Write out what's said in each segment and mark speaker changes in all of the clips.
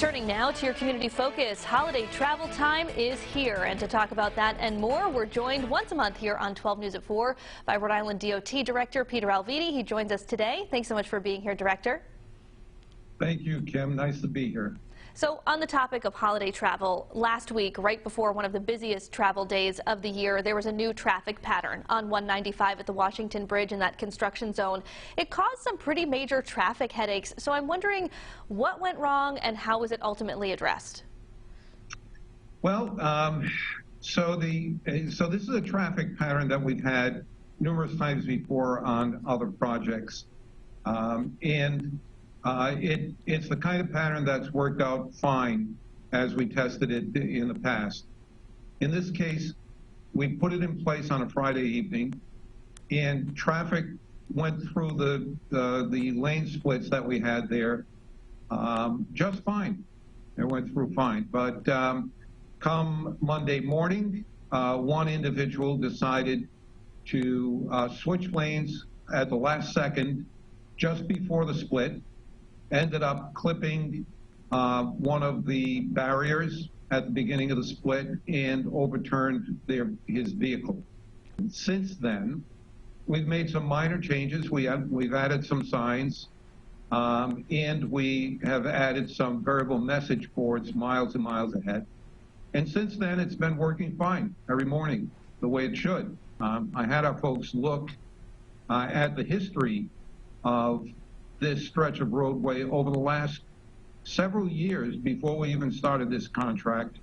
Speaker 1: Turning now to your community focus, holiday travel time is here. And to talk about that and more, we're joined once a month here on 12 News at 4 by Rhode Island DOT Director Peter Alviti. He joins us today. Thanks so much for being here, Director.
Speaker 2: Thank you, Kim. Nice to be here.
Speaker 1: So on the topic of holiday travel, last week, right before one of the busiest travel days of the year, there was a new traffic pattern on 195 at the Washington Bridge in that construction zone. It caused some pretty major traffic headaches. So I'm wondering what went wrong and how was it ultimately addressed?
Speaker 2: Well, so this is a traffic pattern that we've had numerous times before on other projects. It's the kind of pattern that's worked out fine as we tested it in the past. In this case, we put it in place on a Friday evening, and traffic went through the lane splits that we had there just fine. It went through fine. But come Monday morning, one individual decided to switch lanes at the last second just before the split, ended up clipping one of the barriers at the beginning of the split and overturned his vehicle. And since then, we've made some minor changes. We've added some signs, and we have added some variable message boards miles and miles ahead. And since then, it's been working fine every morning, the way it should. I had our folks look at the history of this stretch of roadway over the last several years before we even started this contract.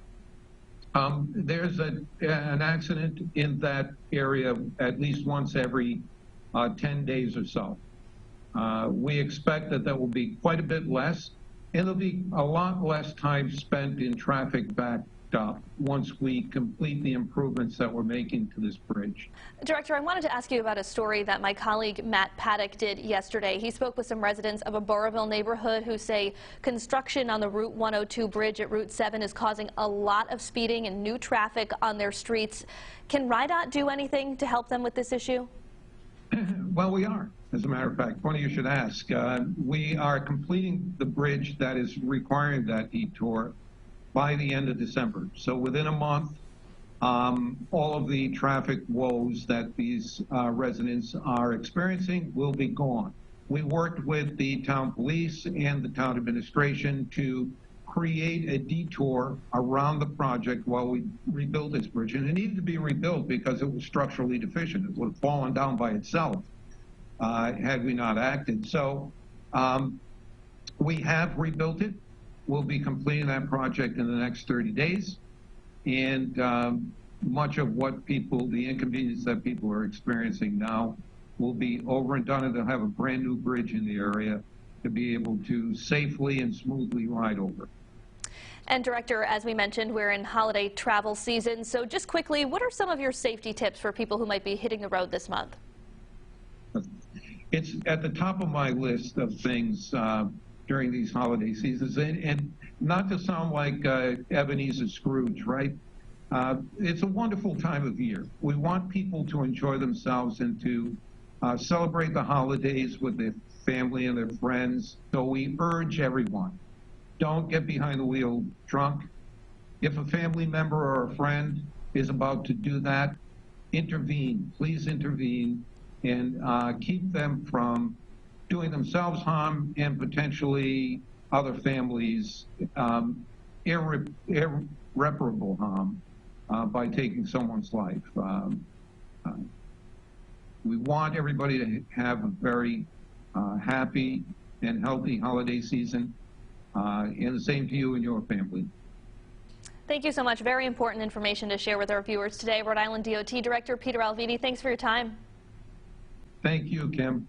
Speaker 2: There's an accident in that area at least once every 10 days or so. We expect that will be quite a bit less, and there'll be a lot less time spent in traffic backed up once we complete the improvements that we're making to this bridge.
Speaker 1: Director, I wanted to ask you about a story that my colleague Matt Paddock did yesterday. He spoke with some residents of a Boroughville neighborhood who say construction on the Route 102 bridge at Route 7 is causing a lot of speeding and new traffic on their streets. Can RIDOT do anything to help them with this issue?
Speaker 2: Well, we are. As a matter of fact, funny you should ask. We are completing the bridge that is requiring that detour by the end of December. So within a month, all of the traffic woes that these residents are experiencing will be gone. We worked with the town police and the town administration to create a detour around the project while we rebuild this bridge. And it needed to be rebuilt because it was structurally deficient. It would have fallen down by itself had we not acted. So we have rebuilt it. We'll be completing that project in the next 30 days. And much of what the inconvenience that people are experiencing now will be over and done, and they'll have a brand new bridge in the area to be able to safely and smoothly ride over.
Speaker 1: And Director, as we mentioned, we're in holiday travel season. So just quickly, what are some of your safety tips for people who might be hitting the road this month?
Speaker 2: It's at the top of my list of things during these holiday seasons, and not to sound like Ebenezer Scrooge, right? It's a wonderful time of year. We want people to enjoy themselves and to celebrate the holidays with their family and their friends. So we urge everyone, don't get behind the wheel drunk. If a family member or a friend is about to do that, intervene, please intervene, and keep them from doing themselves harm and potentially other families irreparable harm by taking someone's life. We want everybody to have a very happy and healthy holiday season, and the same to you and your family.
Speaker 1: Thank you so much. Very important information to share with our viewers today. Rhode Island DOT Director Peter Alviti, thanks for your time.
Speaker 2: Thank you, Kim.